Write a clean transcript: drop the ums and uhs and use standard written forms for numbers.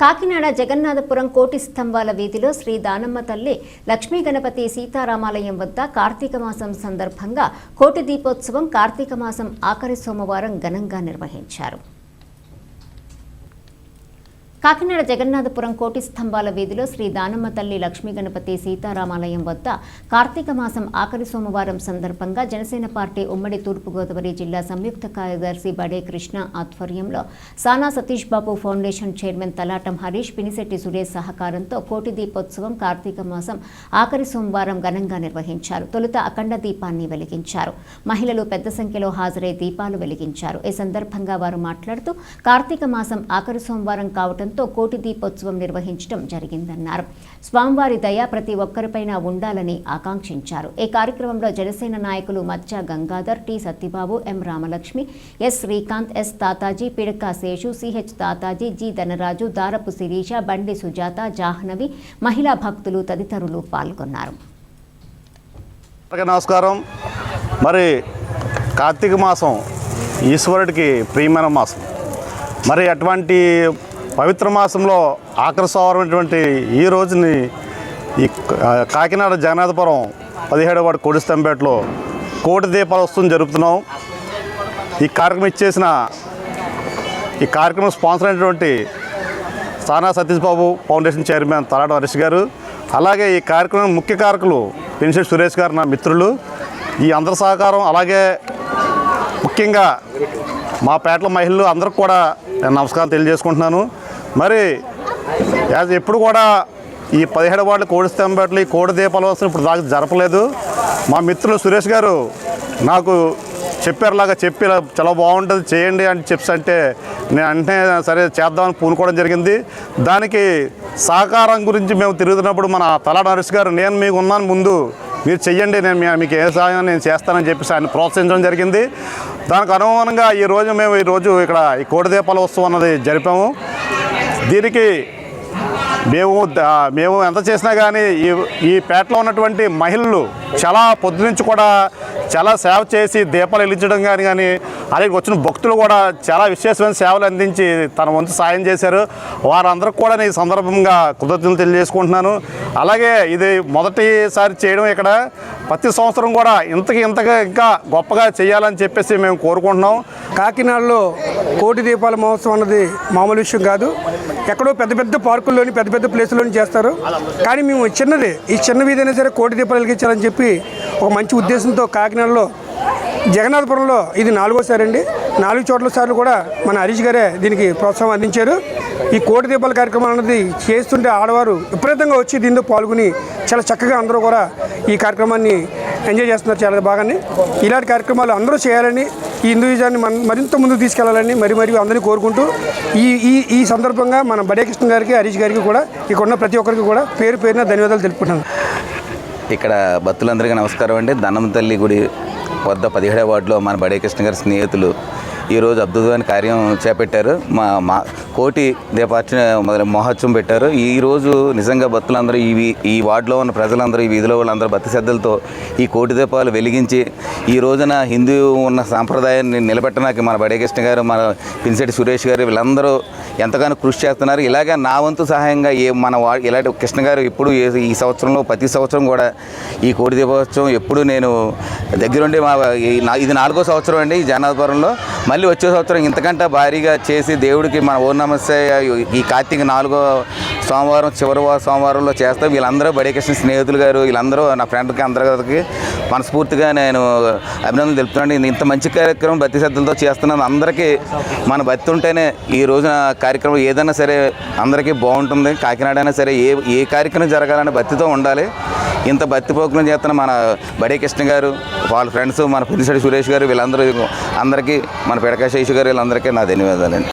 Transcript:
కాకినాడ జగన్నాథపురం కోటి స్తంభాల వీధిలో శ్రీ దానమ్మ తల్లి లక్ష్మీ గణపతి సీతారామాలయం వద్ద కార్తీక మాసం సందర్భంగా కోటి దీపోత్సవం కార్తీక మాసం ఆఖరి సోమవారం ఘనంగా నిర్వహించారు. కాకినాడ జగన్నాథపురం కోటి స్తంభాల వీధిలో శ్రీ దానమ్మ తల్లి లక్ష్మీ గణపతి సీతారామాలయం వద్ద కార్తీక మాసం ఆఖరి సోమవారం సందర్భంగా జనసేన పార్టీ ఉమ్మడి తూర్పుగోదావరి జిల్లా సంయుక్త కార్యదర్శి బడే కృష్ణ ఆధ్వర్యంలో సానా సతీష్ బాబు ఫౌండేషన్ చైర్మన్ తలాటం హరీష్, పినిశెట్టి సురేష్ సహకారంతో కోటి దీపోత్సవం కార్తీక మాసం ఆఖరి సోమవారం ఘనంగా నిర్వహించారు. తొలుత అఖండ దీపాన్ని వెలిగించారు. మహిళలు పెద్ద సంఖ్యలో హాజరై దీపాలు వెలిగించారు. ఈ సందర్భంగా వారు మాట్లాడుతూ కార్తీక మాసం ఆఖరి సోమవారం కావడంతో కోటి దీపోత్సవం నిర్వహించడం జరిగిందన్నారు. స్వామివారి దయ ప్రతి ఒక్కరిపైన ఉండాలని ఆకాంక్షించారు. ఈ కార్యక్రమంలో జనసేన నాయకులు Matsya Gangadhar, T Satyababu, M Ramalakshmi, S Srikanth, S Tataji, Pidaka Seshu, CH Tataji, G Dhanaraju, Darapu Sirisha, బండి సుజాత, జాహ్నవి, మహిళా భక్తులు తదితరులు పాల్గొన్నారు. నమస్కారం. మరి కార్తీక మాసం ఈశ్వరుడికి ప్రియమైన మాసం. మరి అటువంటి పవిత్ర మాసంలో ఆఖరి సోమవారమైనటువంటి ఈ రోజుని ఈ కాకినాడ జగన్నాథపురం 17వ వార్డు కోటి స్తంభేటలో కోటి దీపాలోత్సవం జరుపుతున్నాం. ఈ కార్యక్రమం స్పాన్సర్ అయినటువంటి సానా సతీష్ బాబు ఫౌండేషన్ చైర్మన్ తలాటం హరీష్ గారు, అలాగే ఈ కార్యక్రమం ముఖ్య కారకులు పినిశెట్టి సురేష్ గారు, నా మిత్రులు, ఈ అందరి సహకారం, అలాగే ముఖ్యంగా మా పేటల మహిళలు అందరికి కూడా నేను నమస్కారం తెలియజేసుకుంటున్నాను. మరి ఎప్పుడు కూడా ఈ 17 వార్డుల కోడి స్తంభేటలు ఈ కోడి దీపాలోత్సవం ఇప్పుడు దాకా జరపలేదు. మా మిత్రులు సురేష్ గారు నాకు చెప్పారులాగా చెప్పి చాలా బాగుంటుంది చేయండి అని అంటే నేను వెంటనే సరే చేద్దామని పూనుకోవడం జరిగింది. దానికి సహకారం గురించి మేము తిరుగుతున్నప్పుడు మన తలాటం హరీష్ గారు, నేను మీకు ఉన్నాను, ముందు మీరు చెయ్యండి, నేను మీకు ఏ సహాయం నేను చేస్తానని చెప్పేసి ఆయన ప్రోత్సహించడం జరిగింది. దానికి అనుగుణంగా మేము ఈరోజు ఇక్కడ ఈ కోటి దీపాల ఉత్సవం అన్నది జరిపాము. దీనికి మేము ఎంత చేసినా కానీ ఈ పేటలో ఉన్నటువంటి మహిళలు చాలా పొద్దు నుంచి కూడా చాలా సేవ చేసి దీపాలు వెలిగించడం కానీ అలాగే వచ్చిన భక్తులు కూడా చాలా విశేషమైన సేవలు అందించి తన వంతు సాయం చేశారు. వారందరికీ కూడా ఈ సందర్భంగా కృతజ్ఞతలు తెలియజేసుకుంటున్నాను. అలాగే ఇది మొదటిసారి చేయడం ఇక్కడ ప్రతి సంవత్సరం కూడా ఇంతగా ఇంకా గొప్పగా చేయాలని చెప్పేసి మేము కోరుకుంటున్నాం. కాకినాడలో కోటి దీపాల మహోత్సవం అన్నది మామూలు విషయం కాదు. ఎక్కడో పెద్ద పార్కుల్లోని పెద్ద ప్లేసుల్లోని చేస్తారు. కానీ మేము ఈ చిన్న వీధి అయినా సరే కోటి దీపాలు వెలిగించాలని చెప్పి ఒక మంచి ఉద్దేశంతో కాకినాడలో జగన్నాథపురంలో ఇది 4వ అండి. 4 చోట్ల సార్లు కూడా మన హరీష్ గారే దీనికి ప్రోత్సాహం అందించారు. ఈ కోటి దీపాల కార్యక్రమం అనేది చేస్తుంటే ఆడవారు విపరీతంగా వచ్చి దీంతో పాల్గొని చాలా చక్కగా అందరూ కూడా ఈ కార్యక్రమాన్ని ఎంజాయ్ చేస్తున్నారు చాలా బాగానే. ఇలాంటి కార్యక్రమాలు అందరూ చేయాలని, ఈ హిందూయిజాన్ని మరింత ముందుకు తీసుకెళ్లాలని మరి అందరినీ కోరుకుంటూ ఈ సందర్భంగా మన బడే కృష్ణ గారికి, హరీష్ గారికి కూడా ఇక్కడ ఉన్న ప్రతి ఒక్కరికి కూడా పేరున ధన్యవాదాలు తెలుపుకుంటున్నాను. ఇక్కడ భక్తులందరికీ నమస్కారం అండి. దానమ్మ తల్లి గుడి వద్ద 17వ వార్డులో మన బడే కృష్ణ గారి స్నేహితులు ఈరోజు అద్భుతమైన కార్యం చేపట్టారు. మా కోటి దీపార్చన మహోత్సవం పెట్టారు. ఈరోజు నిజంగా భక్తులందరూ ఈ వార్డులో ఉన్న ప్రజలందరూ, ఈ వీధిలో వాళ్ళందరూ భక్తి శ్రద్ధలతో ఈ కోటి దీపాలు వెలిగించి ఈ రోజున హిందూ ఉన్న సాంప్రదాయాన్ని నిలబెట్టడానికి మన బడే కృష్ణ గారు, మన పినిశెట్టి సురేష్ గారు వీళ్ళందరూ ఎంతగానో కృషి చేస్తున్నారు. ఇలాగే నా వంతు సహాయంగా ఇలాంటి కృష్ణ గారు ఎప్పుడు ఈ సంవత్సరంలో ప్రతి సంవత్సరం కూడా ఈ కోటి దీపోత్సవం ఎప్పుడు నేను దగ్గరుండి ఇది 4వ సంవత్సరం అండి ఈ జగన్నాథపురంలో. మళ్ళీ వచ్చే సంవత్సరం ఇంతకంటే భారీగా చేసి దేవుడికి మన ఓం నమస్తే ఈ కార్తీక 4వ సోమవారం చివరి సోమవారంలో చేస్తాం. వీళ్ళందరూ బడే కృష్ణ స్నేహితులు గారు, వీళ్ళందరూ నా ఫ్రెండ్కి అందరికీ మనస్ఫూర్తిగా నేను అభినందనలు తెలుపుతున్నాను. ఇంత మంచి కార్యక్రమం భక్తి శ్రద్ధలతో చేస్తున్నాను. అందరికీ మన భక్తి ఉంటేనే ఈ రోజున కార్యక్రమం ఏదైనా సరే అందరికీ బాగుంటుంది. కాకినాడ అయినా సరే ఏ కార్యక్రమం జరగాలని భక్తితో ఉండాలి. ఇంత భక్తి ప్రోగ్రాం చేస్తున్న మన బడే కృష్ణ గారు, వాళ్ళ ఫ్రెండ్స్, మన పినిశెట్టి సురేష్ గారు, వీళ్ళందరూ అందరికీ, మన పిడక శేషు గారు, వీళ్ళందరికీ నా ధన్యవాదాలండి.